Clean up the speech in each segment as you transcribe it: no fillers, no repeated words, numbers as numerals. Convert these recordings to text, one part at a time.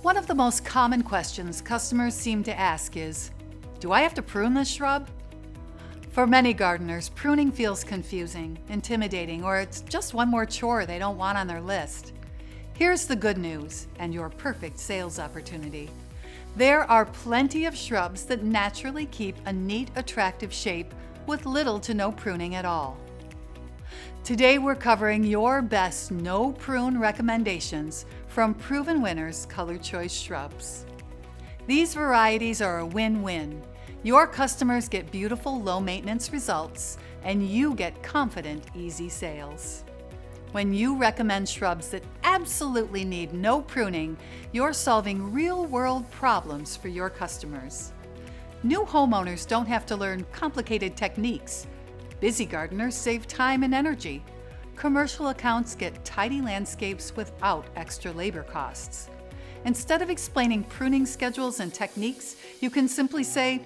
One of the most common questions customers seem to ask is, do I have to prune this shrub? For many gardeners, pruning feels confusing, intimidating, or it's just one more chore they don't want on their list. Here's the good news and your perfect sales opportunity. There are plenty of shrubs that naturally keep a neat, attractive shape with little to no pruning at all. Today we're covering your best no prune recommendations from proven winners Color Choice Shrubs. These varieties are a win-win. Your customers get beautiful, low-maintenance results, and you get confident, easy sales. When you recommend shrubs that absolutely need no pruning, you're solving real-world problems for your customers. New homeowners don't have to learn complicated techniques. Busy gardeners save time and energy. Commercial accounts get tidy landscapes without extra labor costs. Instead of explaining pruning schedules and techniques, you can simply say,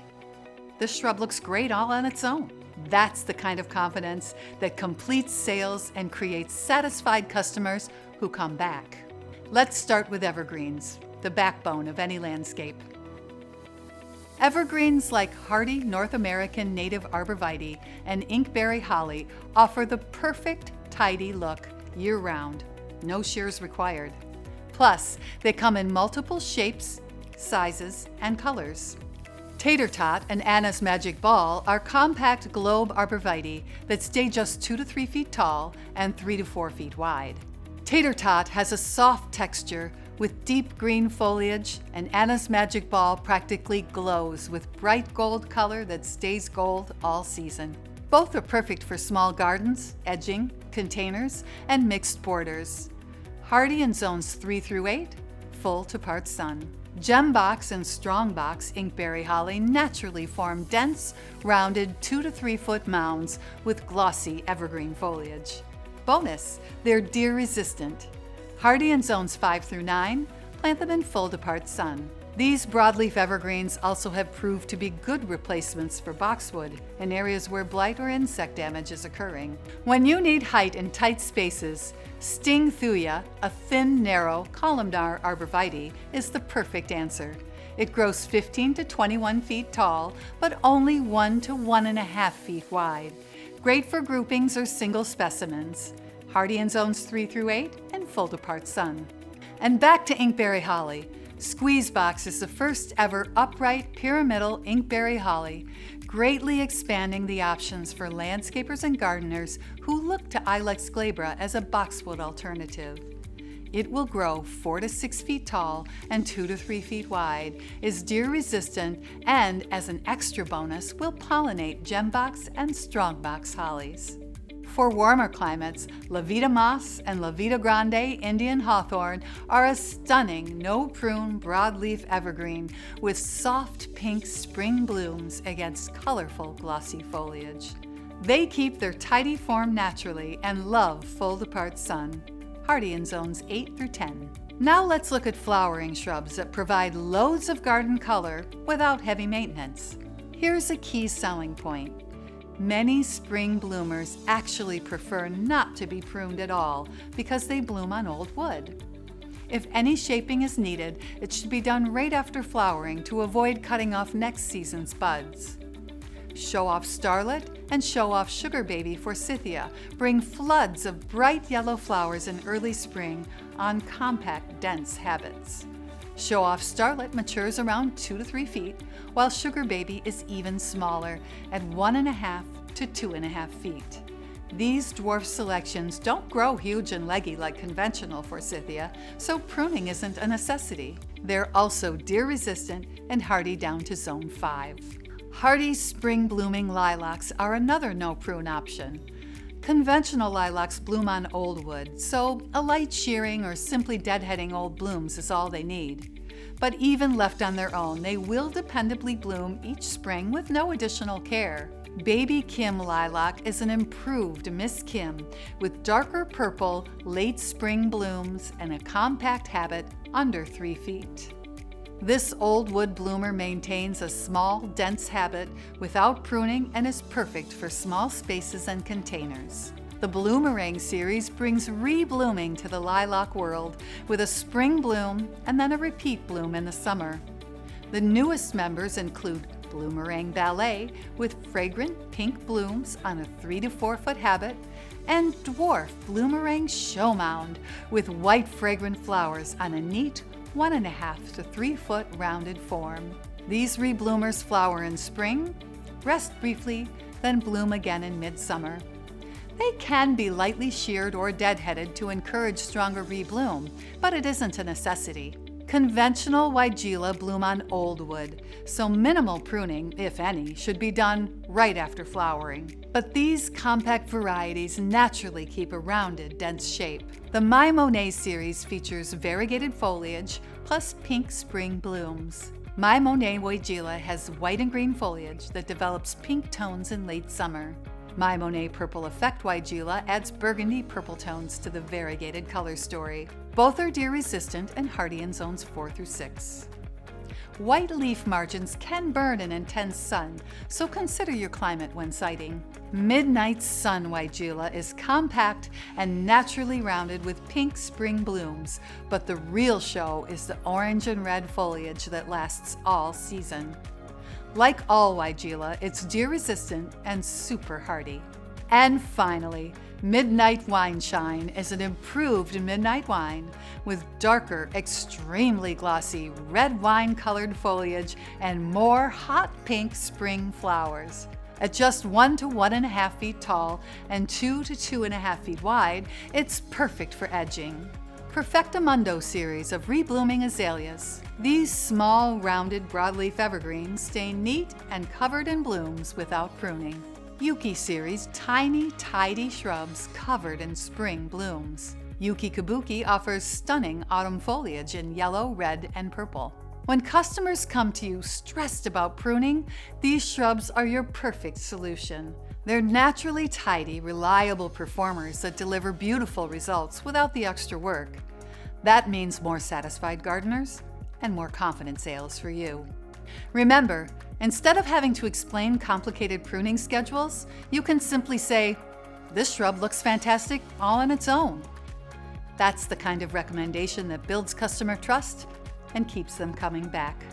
"This shrub looks great all on its own." That's the kind of confidence that completes sales and creates satisfied customers who come back. Let's start with evergreens, the backbone of any landscape. Evergreens like hardy North American native arborvitae and inkberry holly offer the perfect tidy look year-round. No shears required. Plus, they come in multiple shapes, sizes, and colors. Tater Tot and Anna's Magic Ball are compact globe arborvitae that stay just 2 to 3 feet tall and 3 to 4 feet wide. Tater Tot has a soft texture with deep green foliage, and Anna's Magic Ball practically glows with bright gold color that stays gold all season. Both are perfect for small gardens, edging, containers, and mixed borders. Hardy in zones 3 through 8, full to part sun. Gem Box and Strong Box inkberry holly naturally form dense, rounded 2 to 3 foot mounds with glossy evergreen foliage. Bonus, they're deer resistant. Hardy in zones 5 through 9, plant them in full to part sun. These broadleaf evergreens also have proved to be good replacements for boxwood in areas where blight or insect damage is occurring. When you need height in tight spaces, Sting Thuya, a thin, narrow, columnar arborvitae, is the perfect answer. It grows 15 to 21 feet tall, but only 1 to 1.5 feet wide. Great for groupings or single specimens. Hardy in zones 3 through 8 and full to part sun. And back to inkberry holly. Squeeze Box is the first ever upright pyramidal inkberry holly, greatly expanding the options for landscapers and gardeners who look to Ilex glabra as a boxwood alternative. It will grow 4 to 6 feet tall and 2 to 3 feet wide, is deer resistant, and as an extra bonus will pollinate Gem Box and Strong Box hollies. For warmer climates, La Vida Moss and La Vida Grande Indian Hawthorn are a stunning no-prune broadleaf evergreen with soft pink spring blooms against colorful glossy foliage. They keep their tidy form naturally and love full-to-part sun. Hardy in zones 8 through 10. Now let's look at flowering shrubs that provide loads of garden color without heavy maintenance. Here's a key selling point. Many spring bloomers actually prefer not to be pruned at all because they bloom on old wood. If any shaping is needed, it should be done right after flowering to avoid cutting off next season's buds. Show Off Starlet and Show Off Sugar Baby Forsythia bring floods of bright yellow flowers in early spring on compact, dense habits. Show Off Starlet matures around 2 to 3 feet, while Sugar Baby is even smaller at 1.5 to 2.5 feet. These dwarf selections don't grow huge and leggy like conventional Forsythia, so pruning isn't a necessity. They're also deer resistant and hardy down to zone 5. Hardy spring blooming lilacs are another no prune option. Conventional lilacs bloom on old wood, so a light shearing or simply deadheading old blooms is all they need. But even left on their own, they will dependably bloom each spring with no additional care. Baby Kim lilac is an improved Miss Kim with darker purple late spring blooms and a compact habit under 3 feet. This old wood bloomer maintains a small, dense habit without pruning and is perfect for small spaces and containers. The Bloomerang series brings reblooming to the lilac world with a spring bloom and then a repeat bloom in the summer. The newest members include Bloomerang Ballet with fragrant pink blooms on a 3 to 4 foot habit, and dwarf Bloomerang Show Mound with white fragrant flowers on a neat 1.5 to 3 foot rounded form. These rebloomers flower in spring, rest briefly, then bloom again in midsummer. They can be lightly sheared or deadheaded to encourage stronger rebloom, but it isn't a necessity. Conventional Weigela bloom on old wood, so minimal pruning, if any, should be done right after flowering. But these compact varieties naturally keep a rounded, dense shape. The My Monet series features variegated foliage plus pink spring blooms. My Monet Weigela has white and green foliage that develops pink tones in late summer. My Monet Purple Effect Weigela adds burgundy purple tones to the variegated color story. Both are deer resistant and hardy in zones 4 through 6. White leaf margins can burn in intense sun, so consider your climate when sighting. Midnight Sun Weigela is compact and naturally rounded with pink spring blooms, but the real show is the orange and red foliage that lasts all season. Like all Weigela, it's deer resistant and super hardy. And finally, Midnight Wine Shine is an improved midnight wine with darker, extremely glossy red wine colored foliage and more hot pink spring flowers. At just 1 to 1.5 feet tall and 2 to 2.5 feet wide, it's perfect for edging. Perfectamundo series of reblooming azaleas. These small, rounded broadleaf evergreens stay neat and covered in blooms without pruning. Yuki series tiny, tidy shrubs covered in spring blooms. Yuki Kabuki offers stunning autumn foliage in yellow, red, and purple. When customers come to you stressed about pruning, these shrubs are your perfect solution. They're naturally tidy, reliable performers that deliver beautiful results without the extra work. That means more satisfied gardeners and more confident sales for you. Remember, instead of having to explain complicated pruning schedules, you can simply say, "This shrub looks fantastic all on its own." That's the kind of recommendation that builds customer trust and keeps them coming back.